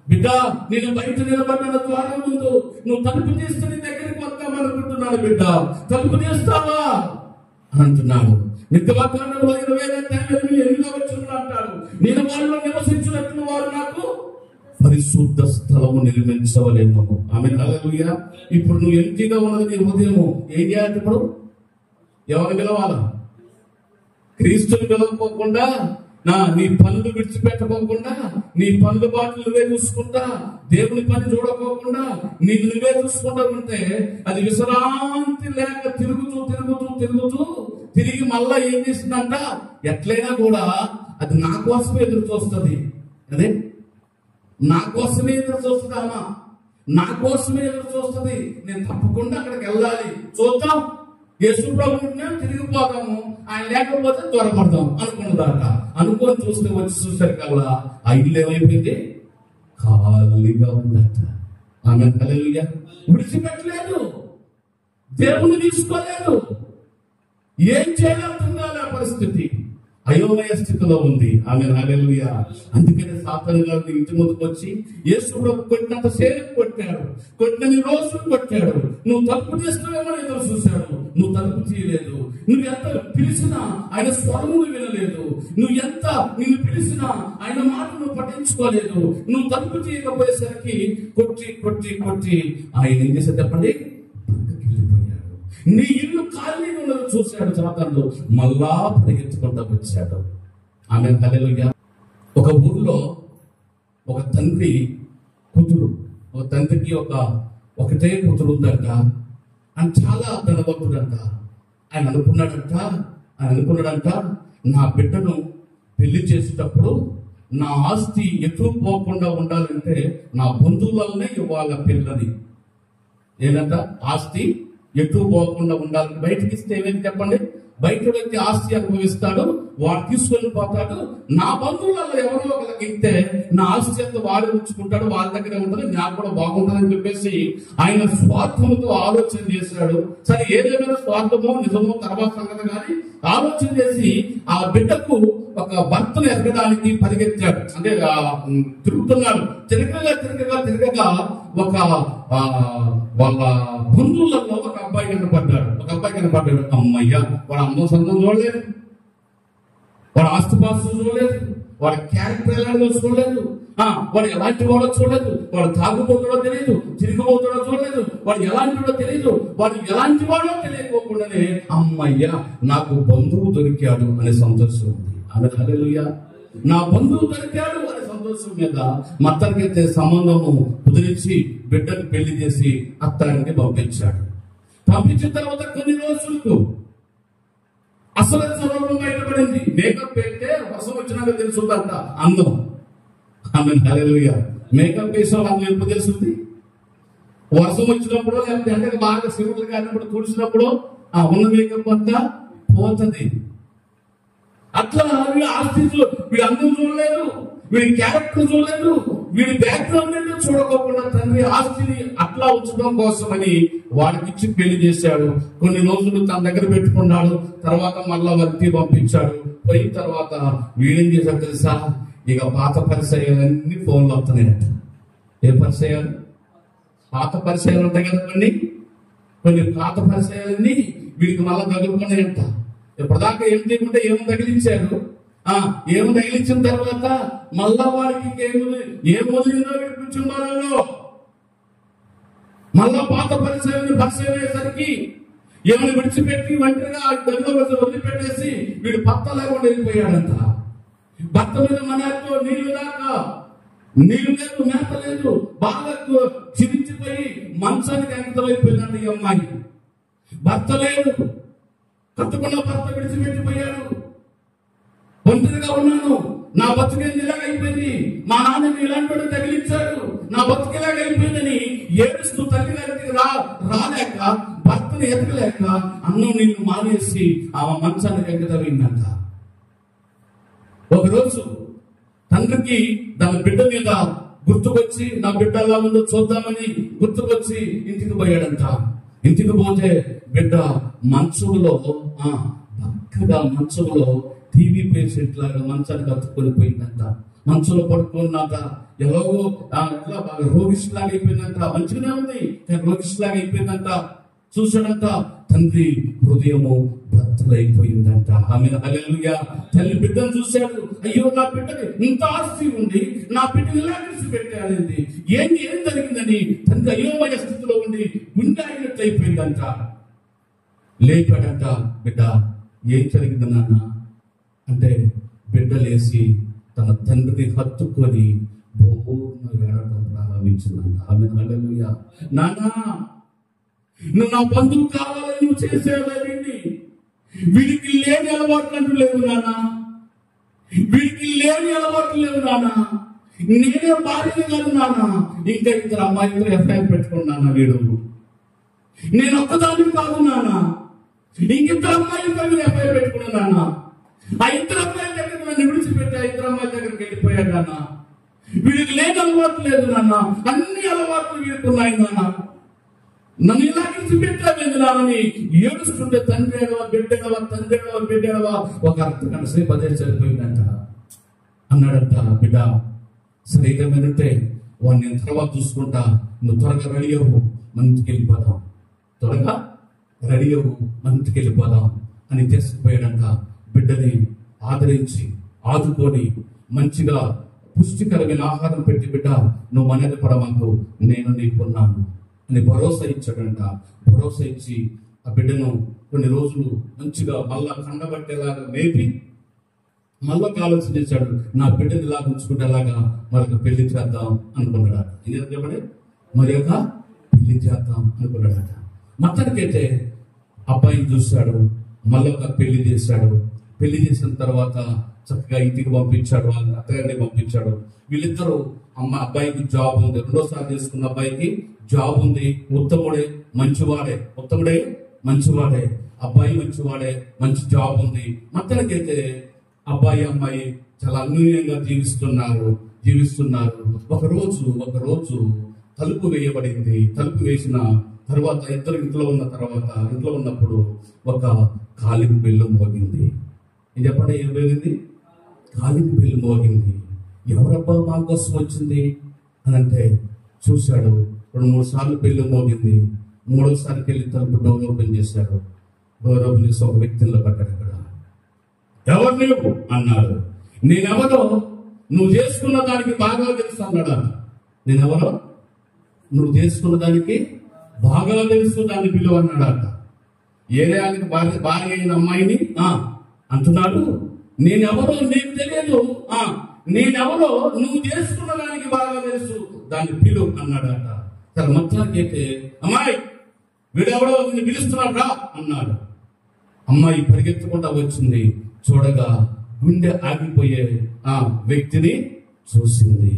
బిడ్డ నేను బయట నిలబడిన ద్వారం ముందు నువ్వు తలుపు తీస్తే నీ దగ్గరికి వద్దామనుకుంటున్నాను, బిడ్డ తలుపు తీస్తావా అంటున్నాడు. నిర్గమకాండంలో 20:8 అంటాడు, నేను వాళ్ళలో నివసించినట్లు వారు నాకు పరిశుద్ధ స్థలము నిర్మించవలేను. ఆమె హల్లెలూయా. ఇప్పుడు నువ్వు ఎంటిగా ఉన్నది నీ హృదయము. ఏం చేయాలి? ఇప్పుడు ఎవరిని పిలవాలా? క్రీస్తుని పిలవకోకుండా, నీ పనులు విడిచిపెట్టుకోకుండా, నీ పనుల బాటలు నువ్వే చూసుకుంటా, దేవుని పని చూడకోకుండా నువ్వే చూసుకుంటా ఉంటే అది విశ్రాంతి లేక తిరుగుతూ తిరిగి మళ్ళా ఏం చేస్తుందంట? ఎట్లయినా కూడా అది నా కోసమే ఎదురు చూస్తుంది. అదే నా కోసమే ఎదురు చూస్తుందామా? నా కోసమే ఎదురు చూస్తుంది. నేను తప్పకుండా అక్కడికి వెళ్ళాలి, చూద్దాం, యేసు ప్రభువుని తిరిగిపోదాము, ఆయన లేకపోతే త్వరపడదాం అనుకున్నదాట. అనుకొని చూస్తే వచ్చి చూసరికల్లా ఆ ఇల్లు ఏమైపోయింది? ఖాళీగా ఉందట. ఆమె హల్లెలూయా. విడిచిపెట్టలేదు, దేవుని తీసుకోలేదు. ఏం చేయాలంటుందా ఆ పరిస్థితి? అయోమయ స్థితిలో ఉంది. ఆమె హల్లెలూయా. అందుకనే సాతాను గారు ఇంటి ముందుకు వచ్చి యేసు ప్రభు కొట్టినంత సేపు కొట్టాడు, కొట్టినన్ని రోజులు కొట్టాడు. నువ్వు తలుపు తీస్తావేమో ఎదురు చూశాడు, నువ్వు తలుపు తీయలేదు. నువ్వు ఎంత పిలిచినా ఆయన స్వరమును వినలేదు. నువ్వు ఎంత నిన్ను పిలిచినా ఆయన మాట నువ్వు పట్టించుకోలేదు. నువ్వు తలుపు తీయకపోయేసరికి కొట్టి ఆయన ఏం చేశాడు చెప్పండి? నీ ఇల్లు ఖాళీగా ఉన్నది చూశాడు సాతాను, మళ్ళా పరిగెత్తుకుంటూ వచ్చాడు. ఆమె హల్లెలూయా. ఒక ఊర్లో ఒక తండ్రి కూతురు, ఒక తండ్రికి ఒకటే కూతురు ఉందంట. ఆయన చాలా ధనవంతుడంట. ఆయన అనుకున్నాడంట నా బిడ్డను పెళ్లి చేసేటప్పుడు నా ఆస్తి ఎటు పోకుండా ఉండాలంటే నా బంధువులనే ఇవ్వాలి పిల్లని. ఏంటంట? ఆస్తి ఎటు పోకుండా ఉండాలని. బయటకి ఇస్తే ఏమేమి చెప్పండి? బయట వ్యక్తి ఆస్తి అనుభవిస్తాడు, వాడు తీసుకొని పోతాడు. నా బంధువులలో ఎవరో ఒకరికి ఇస్తే నా ఆస్తి అంతా వాడు ఉంచుకుంటాడు, వాళ్ళ దగ్గరే ఉంటుంది, నాకు కూడా బాగుంటుందని చెప్పేసి ఆయన స్వార్థంతో ఆలోచన చేశాడు. సరే, ఏదేమైనా స్వార్థమో నిజమో తర్వాత సంగతి కానీ ఆలోచన చేసి ఆ బిడ్డకు ఒక భర్తను ఎదగడానికి పరిగెత్తాడు. అంటే తిరుగుతున్నాడు. తిరగగా ఒక వాళ్ళ బంధువులలో ఒక అబ్బాయి కనపడ్డాడు. అమ్మయ్య, వాడు అందం సందం చూడలేదు, వాడు ఆస్తిపాస్తులు చూడలేదు, వాడి క్యారెక్టర్ ఎలాంటిదో చూడలేదు, వాడు ఎలాంటి వాడో చూడలేదు, వాడు తాగుపోతాడో తెలియదు, తిరిగిపోతాడో చూడలేదు, వాడు ఎలాంటివాడో తెలియదు, వాడు ఎలాంటి వాడో తెలియకోకుండానే అమ్మయ్య నాకు బంధువు దొరికాడు అనే సంతోషం ఉంది. హల్లెలూయా. నా బంధువు దొరికాడు అనే సంతోషం మీద మత్తరికైతే సంబంధము కుదిరించి బిడ్డకు పెళ్లి చేసి అత్తానికి పంపించాడు. పంపించిన తర్వాత కొన్ని రోజులకు అసలు స్వరూపం బయటపడింది. మేకప్ పెడితే వర్షం వచ్చినాక తెలుసుందంట అందం. ఆమేన్, హల్లెలూయా. మేకప్ వేసే వాళ్ళకి ఎప్పుడు తెలుస్తుంది? వర్షం వచ్చినప్పుడు, లేకపోతే ఎండకు బాగా సిరువులు కానప్పుడు, తుడిచినప్పుడు ఆ ఉన్న మేకప్ అంతా పోతుంది. అట్లా వీళ్ళ ఆస్తిలో వీడి అందం చూడలేదు, వీడి క్యారెక్టర్ చూడలేదు, వీడి బ్యాక్గ్రౌండ్ ఏంటో చూడకోకుండా తండ్రి ఆస్తిని అట్లా ఉంచడం కోసమని వాడికిచ్చి పెళ్లి చేశాడు. కొన్ని రోజులు తన దగ్గర పెట్టుకున్నాడు. తర్వాత మళ్ళా వర్తి పంపించాడు. పోయిన తర్వాత వీడేం చేశాడు తెలుసా? ఇక పాత పరిచయాలన్నీ ఫోన్లో వస్తున్నాయంట. ఏ పరిచయాలు? పాత పరిచయాలు ఉంటాయి కదా, కొన్ని పాత పరిచయాలన్నీ వీడికి మళ్ళా తగులుకున్నాయంట. ఇప్పటిదాకా ఏం చేయకుంటే ఏమో తగిలించారు. ఏమో తగిలించిన తర్వాత మళ్ళా వాడికి ఏం వదిలిందో విడిపించున్నారో మళ్ళా పాత పరిచయం అయ్యేసరికి ఏమైనా విడిచిపెట్టి ఒంటరిగా గదిలో వదిలిపెట్టేసి వీడు భర్త లేకుండా వెళ్ళిపోయాడంట. భర్త మీద మనతో నీళ్లు లేదు, మేత లేదు, బాగా చిరిచిపోయి మంచానికి అంకితమైపోయిందంట ఈ అమ్మాయి. భర్త లేదు, కట్టుకున్న భర్త విడిచిపెట్టిపోయాడు. ఒంటరిగా ఉన్నాను, నా బతుకేం ఇలాగ అయిపోయింది, మా నాన్న ఇలాంటి వాడు తగిలించాడు, నా బతుకు ఇలాగ అయిపోయిందని ఏడుస్తూ తల్లి దగ్గరికి రాలేక, భర్తను ఎతకలేక అన్నం నీళ్ళు మానేసి ఆమె మంచానికి అంకితమైందంట. ఒకరోజు తండ్రికి తన బిడ్డ మీద గుర్తుకొచ్చి, నా బిడ్డ ఎలా ఉందో చూద్దామని గుర్తుకొచ్చి ఇంటికి పోయాడంట. ఇంటికి పోతే బిడ్డ మంచంలో పక్కగా మంచంలో టీవీ పేషెంట్ లాగా మంచానికి అతుక్కొని పోయిందంట. మంచంలో పడుకున్నాక ఎలాగో ఎట్లా బాగా రోగిష్లాగా అయిపోయిందంట. మంచిగానే ఉంది కానీ రోగిష్లాగా అయిపోయిందంట. చూశాడంట, తండ్రి హృదయము బద్దలైపోయిందంట. ఆమె హల్లెలూయా. తల్లి బిడ్డను చూశాడు. అయ్యో, నా బిడ్డకి ఇంత ఆస్తి ఉంది, నా బిడ్డను ఇలా విడిచిపెట్టాడండి, ఏం జరిగిందని తండ్రి అయోమయ స్థితిలో ఉండి గుండె అయినట్టు అయిపోయిందంట. లేపాడంట. బిడ్డ ఏం జరిగింది నాన్న అంటే, బిడ్డ లేచి తన తండ్రిని హత్తుకొని బోర్న వేడటం ప్రారంభించిందంట. ఆమె హల్లెలూయా. నాన్న, నువ్వు నా బంధువు కావాలని నువ్వు చేసేవాడిని, వీడికి లేని అలవాట్లు అంటూ లేవు నాన్న, వీడికి లేని అలవాట్లు లేవు నాన్న, నేనే భార్యని కాదు నాన్న, ఇంకా ఇద్దరు అమ్మాయిలతో ఎఫ్ఐఆర్ పెట్టుకున్నాను. వీడు నేను ఒక్కదాన్ని కాదు నాన్న, ఇంకిద్దరు అమ్మాయిలతో మీరు ఎఫ్ఐఆర్ పెట్టుకున్నాను నాన్న. ఆ ఇద్దరు అమ్మాయిల దగ్గరికి నన్ను విడిచిపెట్టి ఆ ఇద్దరు అమ్మాయిల దగ్గరికి వెళ్ళిపోయాడు నాన్న. వీడికి లేని అలవాట్లు లేదు నాన్న, అన్ని అలవాట్లు వీడుకున్నాయి నాన్న, నన్ను ఇలా విడిచిపెట్టావేంది నాన్నని ఏడుస్తుంటే తండ్రి ఏడవా, బిడ్డ ఏడవా ఒక అర్ధగంట సేపు అదే సరిపోయిందంట. అన్నాడంట, బిడ్డ సరిగ్గా మీరంటే వాడిని నేను తర్వాత చూసుకుంటా, నువ్వు త్వరగా రెడీ అవ్వు, మన ఇంటికి వెళ్ళిపోదాం, త్వరగా రెడీ అవ్వు, మన ఇంటికి వెళ్ళిపోదాం అని తీసుకుపోయాడంట. బిడ్డని ఆదరించి ఆదుకొని మంచిగా పుష్టికరమైన ఆహారం పెట్టి, బిడ్డ నువ్వు మనది పడమాకు, నేను నీకున్నాను అని భరోసా ఇచ్చాడంట. భరోసా ఇచ్చి ఆ బిడ్డను కొన్ని రోజులు మంచిగా మళ్ళా కండబట్టేలాగా మేపి మళ్ళా ఆలోచన చేశాడు, నా బిడ్డని ఇలా ఉంచుకుంటే ఎలాగా మరొక పెళ్లి చేద్దాం అనుకున్నాడట. చెప్పండి, మరి ఒక పెళ్లి చేద్దాం అనుకున్నాడట. మొత్తానికైతే అబ్బాయిని చూశాడు, మళ్ళొక పెళ్లి చేశాడు. పెళ్లి చేసిన తర్వాత చక్కగా ఇంటికి పంపించాడు, వాళ్ళ అత్తగారిని పంపించాడు. వీళ్ళిద్దరూ అబ్బాయికి జాబ్ ఉంది, రెండోసారి చేసుకున్న అబ్బాయికి జాబ్ ఉంది, ఉత్తముడే మంచివాడే, అబ్బాయి మంచివాడే, మంచి జాబ్ ఉంది. మొత్తానికైతే అబ్బాయి అమ్మాయి చాలా అన్యూన్యంగా జీవిస్తున్నారు. ఒకరోజు తలుపు వేయబడింది. తలుపు వేసిన తర్వాత ఇద్దరు ఇంట్లో ఉన్నప్పుడు ఒక కాలింగ్ బెల్లు మోగింది. ఇది చెప్పండి, ఏం వెళ్ళింది? కాలింగ్ బెల్లు మోగింది. ఎవరబ్బా మా కోసం వచ్చింది అని అంటే చూశాడు. 2-3 సార్లు బెల్లు మోగింది. 3వసారికి వెళ్ళి తలుపు డోర్ ఓపెన్ చేశాడు. డోర్ ఓపెన్ చేసి ఒక వ్యక్తిలో పడ్డాడు. అక్కడ ఎవరు నువ్వు అన్నాడు. నేనెవరో నువ్వు చేసుకున్న దానికి బాగా తెలుసు అన్నాడు. నేనెవరో నువ్వు చేసుకున్న దానికి బాగా తెలుసు, దాన్ని పిలువ అన్నాడట. ఏరియానికి భార్య అయిన అమ్మాయిని అంటున్నాడు, నేనెవరో నీకు తెలియదు, నేనెవరో నువ్వు చేసుకున్న దానికి బాగా తెలుసు, దాన్ని పిలు అన్నాడట. సరే మొత్తానికి అయితే అమ్మాయి వీడెవడో నిన్ను పిలుస్తున్నాడు రా అన్నాడు. అమ్మాయి పరిగెత్తకుండా వచ్చింది. చూడగా గుండె ఆగిపోయే ఆ వ్యక్తిని చూసింది.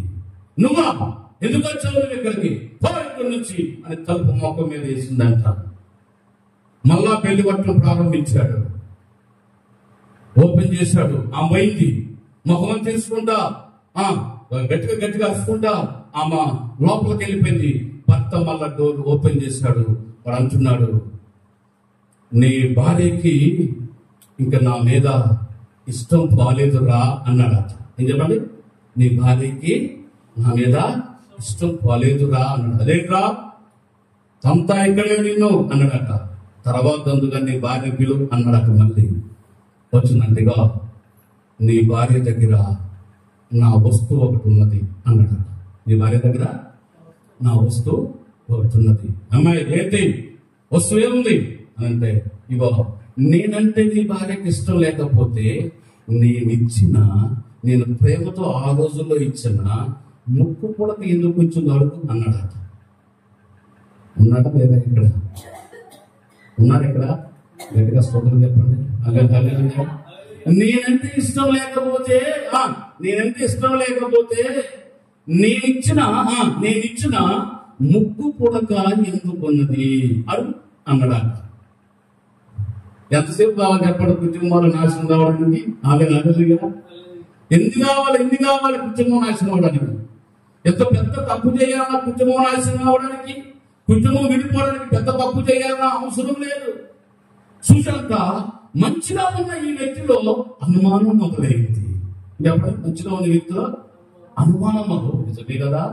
నువ్వా, ఎందుకు వచ్చావు నువ్వు ఇక్కడికి, పో ఇక్కడి నుంచి అని తలుపు మొక్క మీద వేసిందంట. మళ్ళా పెళ్లి బట్టలు ప్రారంభించాడు. ఓపెన్ చేశాడు. ఆ పోయింది. ముఖం తెలుసుకుంటా గట్టిగా గట్టిగా అరుచుకుంటా ఆమె లోపలికి వెళ్ళిపోయింది. భర్త మళ్ళా డోర్ ఓపెన్ చేశాడు. వాడు అంటున్నాడు, నీ భార్యకి ఇంకా నా మీద ఇష్టం బాలేదురా అన్నాడట. ఏం చెప్పండి, నీ భార్యకి నా మీద ఇష్టం బాలేదురా అన్నాడు. అదేంట్రా, అంతా ఇక్కడే నిన్ను అన్నాడట. తర్వాత అందుగా నీ భార్య పిలు అన్నాడట. మళ్ళీ వచ్చిందంటేగా నీ భార్య దగ్గర నా వస్తువు ఒకటి ఉన్నది అన్నాడట. నీ భార్య దగ్గర నా వస్తువు ఒకటి ఉన్నది. అమ్మాయి ఏంటి వస్తువు ఏముంది అని అంటే, ఇగో నేనంటే నీ భార్యకి ఇష్టం లేకపోతే నేను ప్రేమతో ఆ రోజుల్లో ఇచ్చిన ముక్కు పుడక ఎందుకు కొంచెం అడుగు అన్నాడట. ఉన్నాడా లేదా ఇక్కడ? ఉన్నారు ఇక్కడ? గట్టిగా స్తోత్రం చెప్పండి. నేనంటే ఇష్టం లేకపోతే నేనిచ్చిన ముక్కు పుడక ఎందుకున్నది అడుగు అన్నాడట. ఎంతసేపు కావాలి చెప్పండి కుటుంబాలు నాశనం కావడానికి? ఎన్ని కావాలి కుటుంబం నాశనం అవడానికి? ఎంత పెద్ద తప్పు చేయాలన్నా కుటుంబం నాశనం అవడానికి, కుటుంబం విడిపోవడానికి పెద్ద తప్పు చేయాలన్నా అవసరం లేదు. చూశాక మంచిగా ఉన్న ఈ వ్యక్తిలో అనుమానం మొదలైంది. ఎప్పుడు మంచిగా ఉన్న వ్యక్తిలో అనుమానం మొదలైంది కదా.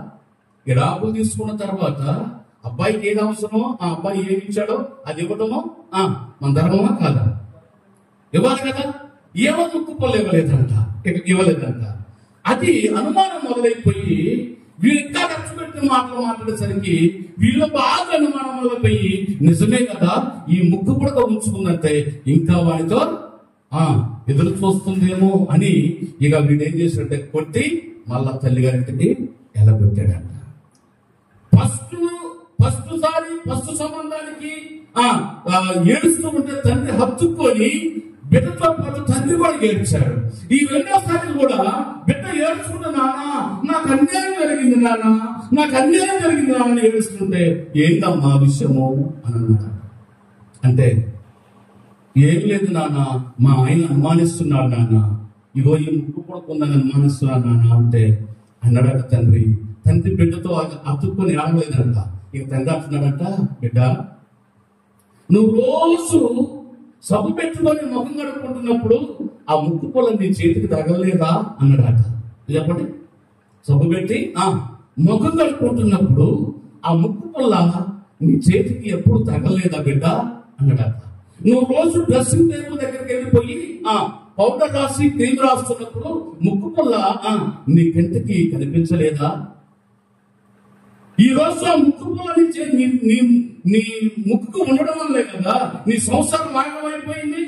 విడాకులు తీసుకున్న తర్వాత అబ్బాయికి ఏది అవసరమో ఆ అబ్బాయి ఏమి ఇచ్చాడో అది ఇవ్వటమో మన ధర్మమా కాదా? ఇవ్వాలి కదా. ఏమో ముక్కుపొల్లు ఇవ్వలేదంట. అది అనుమానం మొదలైపోయి వీళ్ళు ఇంకా ఖర్చు పెట్టిన మాట్లాడేసరికి వీళ్ళు బాగా అనుమానం మొదలైపోయి, నిజమే కదా ఈ ముక్కు పుడక ఉంచుకున్నట్టే ఇంకా వాడితో ఎదురు చూస్తుందేమో అని ఇక వీడు ఏం చేసినట్టే కొట్టి మళ్ళా తల్లిగారింటికి ఎలగొట్టాడంట. ఫస్ట్ సంబంధానికి ఏడుస్తూ ఉంటే తండ్రి హత్తుకొని బిడ్డతో పాటు తండ్రి కూడా ఏడ్చాడు. ఈ రెండోసారి కూడా బిడ్డ ఏడ్చుకుంటే నాకు అన్యాయం జరిగింది నాన్న ఏడుస్తుంటే ఏంటమ్మా విషయము అని అన్నాడు. అంటే ఏం లేదు నాన్న, మా ఆయన అనుమానిస్తున్నాడు నాన్న, ఇగో ఈ ముక్కు పడుకుందని అనుమానిస్తున్నాడు నాన్న అంటే అన్నాడట తండ్రి. తండ్రి బిడ్డతో అతుక్కొని ఆడలేదంట. ఇక తండ్రి అంటున్నాడంట, బిడ్డ నువ్వు రోజు సబ్బు పెట్టుకొని ముఖం కడుక్కుంటున్నప్పుడు ఆ ముక్కు పొల నీ చేతికి తగలలేదా అన్నాడట. చెప్పండి, సబ్బు పెట్టి ముఖం కడుక్కుంటున్నప్పుడు ఆ ముక్కు పొల్ల నీ చేతికి ఎప్పుడు తగలలేదా బిడ్డ అన్నాడట. నువ్వు రోజు డ్రెస్సింగ్ టేబుల్ దగ్గరికి వెళ్ళిపోయి పౌడర్ రాసి క్రీమ్ రాస్తున్నప్పుడు ముక్కు పొల్ల నీ కంటికి కనిపించలేదా? ఈ రోజు ఆ ముక్కు పొల నీ ముక్కు ఉండడం వల్లే కదా నీ సంసారం మాయమైపోయింది.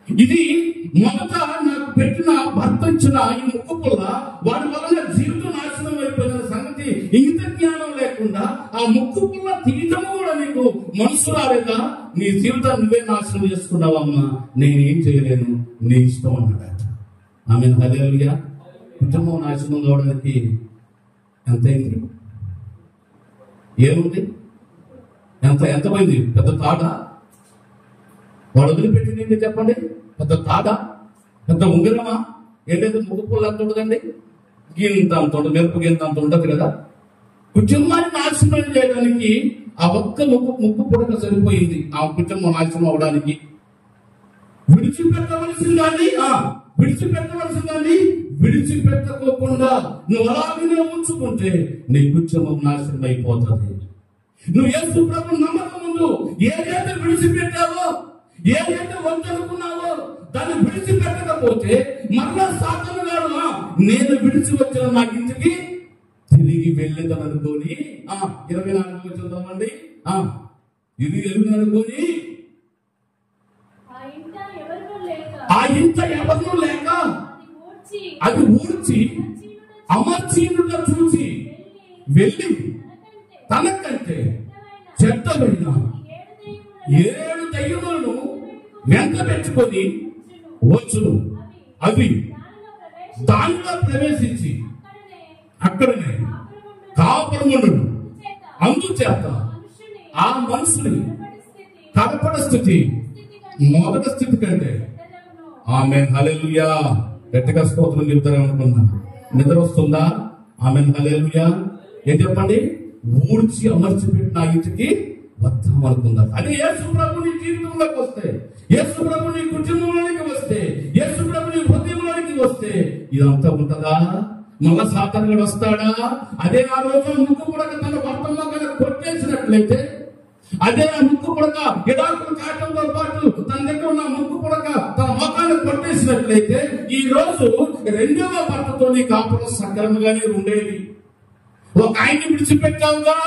ఇది మొదట నాకు పెట్టిన భర్త ఇచ్చిన ఈ ముక్కు పొల వాడి వల్ల జీవితం నాశనం అయిపోయిన సంగతి ఇంత జ్ఞానం లేకుండా ఆ ముక్కు పొల తీయటము కూడా నీకు మనసు రాలేదా? నీ జీవితాన్ని నువ్వే నాశనం చేసుకున్నావమ్మా, నేనేం చేయలేను, నీ ఇష్టం అన్నాడట. ఆమె హల్లెలూయా. కుటుంబం నాశనం కావడానికి ఎంతైంది? ఏముంది? ఎంత పోయింది? పెద్ద తాట వాడు వదిలిపెట్టింది చెప్పండి. పెద్ద తాట, పెద్ద ఉంగరమా? ఏంటంటే ముక్కు పుల్ల అంత ఉండదండి, గింత అంత ఉండదు, మెరుపు గింత అంత ఉండదు కదా. కుటుంబాన్ని నాశనం చేయడానికి ఆ ఒక్క ముక్కు పుడక సరిపోయింది ఆ కుటుంబం నాశనం అవడానికి. విడిచిపెట్టవలసిందని విడిచిపెట్టుకోకుండా నువ్వు అలాగే ఉంచుకుంటే నీ కుటుంబం నాశనం అయిపోతుంది. నువ్వు యేసు ప్రభువుని నమ్మక ముందు ఏదైతే విడిచిపెట్టావో, ఏదైతే వద్దనుకున్నావో దాన్ని విడిచిపెట్టకపోతే మరలా సాతాను గాడు నేను విడిచి వచ్చిన నా ఇంటికి తిరిగి వెళ్ళేదని అనుకోని 24 చూద్దామండి. ఇది వెళ్ళింది అనుకోని ఆ ఇంట ఎవరు లేక అది ఊడ్చి అమర్చీనుగా చూసి వెళ్ళి తనకంటే చెడ్డబడిన 7 దయ్యములను వెంట పెట్టుకొని వచ్చును. అవి దానిలో ప్రవేశించి అక్కడనే కాపురముండును. అందుచేత ఆ మనుషుని కడపడ స్థితి మొదటి స్థితి కంటే ఆమేన్ హల్లెలూయా. గట్టిగా స్తోత్రం చెప్తారనుకున్నా. నిద్ర వస్తుందా? ఆమేన్ హల్లెలూయా. ఏం చెప్పండి? ఊడ్చి అమర్చి పెట్టిన ఇంటికి వద్దాం అనుకున్నారు. అది యేసు ప్రభు నీ జీవితంలోకి వస్తే, యేసు ప్రభు నీ కుటుంబంలోనికి వస్తే, యేసు ప్రభు నీ హృదయంలోనికి వస్తే ఇదంతా ఉంటుందా? మళ్ళా సాతానుడు వస్తాడా? అదే ఆ రోజు ముక్కు పుడక తన భర్తలో కనుక కొట్టేసినట్లయితే, అదే ఆ ముక్కు పుడక గిడాకులు కాయటంతో పాటు తన దగ్గర ఉన్న ముక్కు పుడక తన మొఖాన్ని కొట్టేసినట్లయితే ఈ రోజు 2వ భర్తతో నీ కాపురం సక్రమంగానే ఉండేది. ఒక ఆయన్ని విడిచిపెట్టావుగా,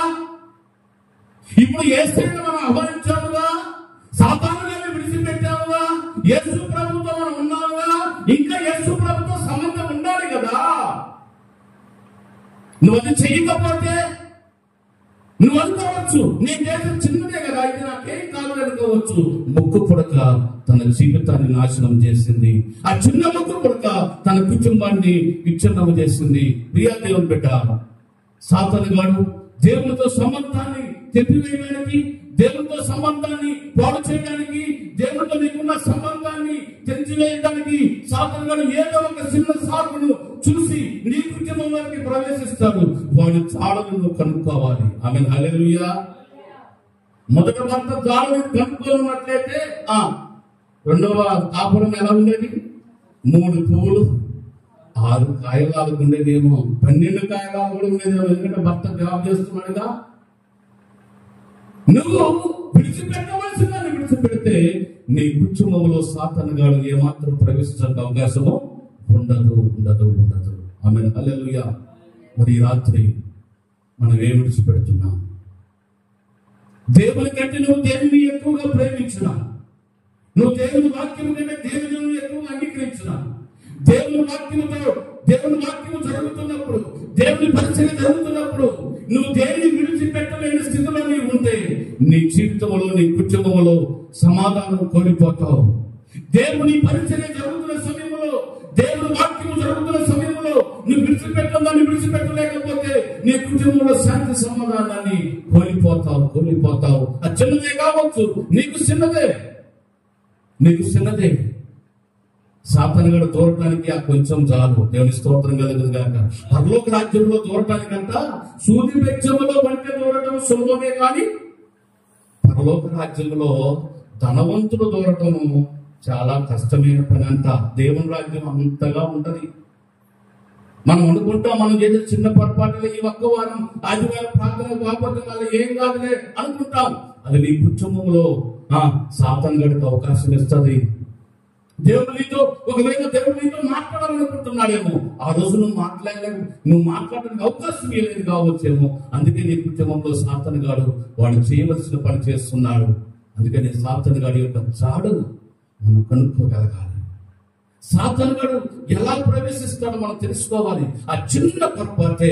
ఇప్పుడు యేసుని మనం అపహరించాముగా, సాతానుగానే విడిచిపెట్టాముగా, యేసు ప్రభుతో మనం ఉన్నాముగా, ఇంకా యేసు ప్రభుతో సంబంధం ఉండాలి కదా. నువ్వు అది చెయ్యకపోతే నువ్వు అనుకోవచ్చు నీ దేశం చిన్నదే కదా, ఇది నాకేం కాదు అనుకోవచ్చు. ముక్కు పుడక తన జీవితాన్ని నాశనం చేసింది. ఆ చిన్న ముక్కు పుడక తన కుటుంబాన్ని విచ్ఛిన్నం చేసింది. ప్రియా దేవుని బిడ్డ, సాతానుగాడు దేవునితో సంబంధాన్ని తెప్పివేయడానికి, దేవునితో సంబంధాన్ని పాడు చేయడానికి, దేవునితో నీకున్న సంబంధాన్ని తెంచివేయడానికి సాతానుగాడు ఏదో ఒక చిన్న సాకును చూసి నీ కుటుంబంలోకి ప్రవేశిస్తాడు. వాడి చాడలను కనుక్కోవాలి. ఆమేన్ హల్లెలూయా. మొదట భర్త చాడలను కనుక్కోనట్లయితే 2వ కాపురం ఎలా ఉండేది? 3 పువ్వులు 6 కాయలు ఉండేదేమో, 12 కాయలు కూడా ఉండేదేమో. ఎందుకంటే భర్త జాబ్ చేస్తున్నాడుగా. నువ్వు విడిచిపెట్టవలసిన విడిచిపెడితే నీ కుటుంబంలో సాతానుగాడు ఏమాత్రం ప్రవేశించడానికి అవకాశము ఉండదు. ఆమేన్ హల్లెలూయా. మరి రాత్రి మనం ఏం విడిచిపెడుతున్నాం? దేవుని కంటే నువ్వు దేవుని ఎక్కువగా ప్రేమించిన, నువ్వు దేవుని వాక్యం కంటే దేవుని ఎక్కువగా అంగీకరించిన, దేవుని వాక్యము జరుగుతున్నప్పుడు, దేవుని పరిచయం జరుగుతున్నప్పుడు నువ్వు దేనిని విడిచిపెట్టలేని స్థితిలో నీవు ఉంటే నీ జీవితంలో, నీ కుటుంబంలో సమాధానం కోల్పోతావు. దేవుని పరిచయం జరుగుతున్న సమయంలో, దేవుని వాక్యము జరుగుతున్న సమయంలో నువ్వు విడిచిపెట్టలేకపోతే నీ కుటుంబంలో శాంతి సమాధానాన్ని కోల్పోతావు. అది చిన్నదే కావచ్చు, నీకు చిన్నదే. సాతానుగాడు దూరటానికి ఆ కొంచెం చాలు. దేవుని స్తోత్రం కలుగును గాక. పరలోక రాజ్యంలో దూరటానికంట సూది బెచ్చములో వంటి దూరటం సులభమే, కానీ పరలోక రాజ్యంలో ధనవంతుడు దూరటము చాలా కష్టమైన పని అంట. దేవుని రాజ్యం అంతగా ఉంటది. మనం అనుకుంటాం మనం చేసే చిన్న పొరపాటులో ఈ ఒక్క వారం ఆదివారం ప్రార్థన కాకపోతే వాళ్ళు ఏం కాదులే అనుకుంటాం. అది నీ కుటుంబంలో సాతానుగాడికి అవకాశం ఇస్తుంది. ఒకవేళ దేవుడు నీతో మాట్లాడాలనుకుంటున్నాడేమో, ఆ రోజు నువ్వు మాట్లాడడానికి అవకాశం ఇవ్వలేదు కావచ్చేమో. అందుకే నీ కుటుంబంలో సాతానుగాడు వాడు చేయవలసిన పని చేస్తున్నాడు. అందుకని సాతానుగాడి యొక్క చాడును మనం కనుక్కోగలగాలి. సాతానుగాడు ఎలా ప్రవేశిస్తాడో మనం తెలుసుకోవాలి. ఆ చిన్న పొరపాటే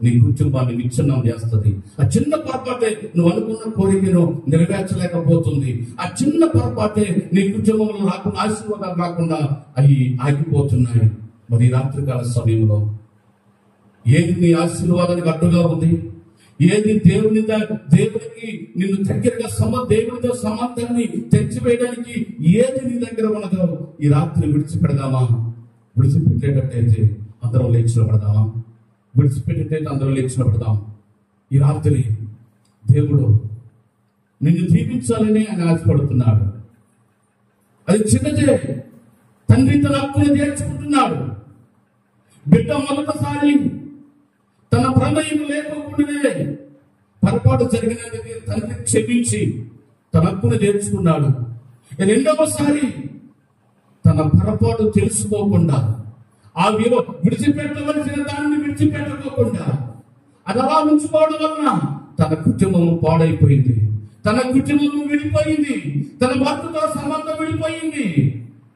నీ కుటుంబాన్ని విచ్ఛిన్నం చేస్తుంది. ఆ చిన్న పొరపాటే నువ్వు అనుకున్న కోరికను నెరవేర్చలేకపోతుంది. ఆ చిన్న పొరపాటే నీ కుటుంబంలో ఆశీర్వాదాలు రాకుండా అవి ఆగిపోతున్నాయి. మరి రాత్రికాల సమయంలో ఏది నీ ఆశీర్వాదానికి అడ్డుగా ఉంది? ఏది దేవునికి నిన్ను దగ్గరగా దేవునితో సంబంధాన్ని తెచ్చివేయడానికి ఏది నీ దగ్గర ఉన్నదో ఈ రాత్రి విడిచిపెడదామా? విడిచిపెట్టేటట్టయితే అందరం లేచినపడదామా? ఈ రాత్రి దేవుడు నిన్ను దీవించాలని ఆయన ఆశపడుతున్నాడు. అది చిన్నదే. తండ్రి తన హక్కును తీర్చుకుంటున్నాడు. బిడ్డ మొదటిసారి తన ప్రమేయం లేకపోకుండానే పొరపాటు జరిగినందుకు తండ్రి క్షమించి తన హక్కును తీర్చుకున్నాడు. రెండవసారి తన పొరపాటు తెలుసుకోకుండా ఆ విడిచిపెట్టవలసిన దాన్ని విడిచిపెట్టుకోకుండా అది అలా ఉంచుకోవడం వలన తన కుటుంబము పాడైపోయింది, తన కుటుంబము విడిపోయింది, తన భర్తతో సంబంధం విడిపోయింది.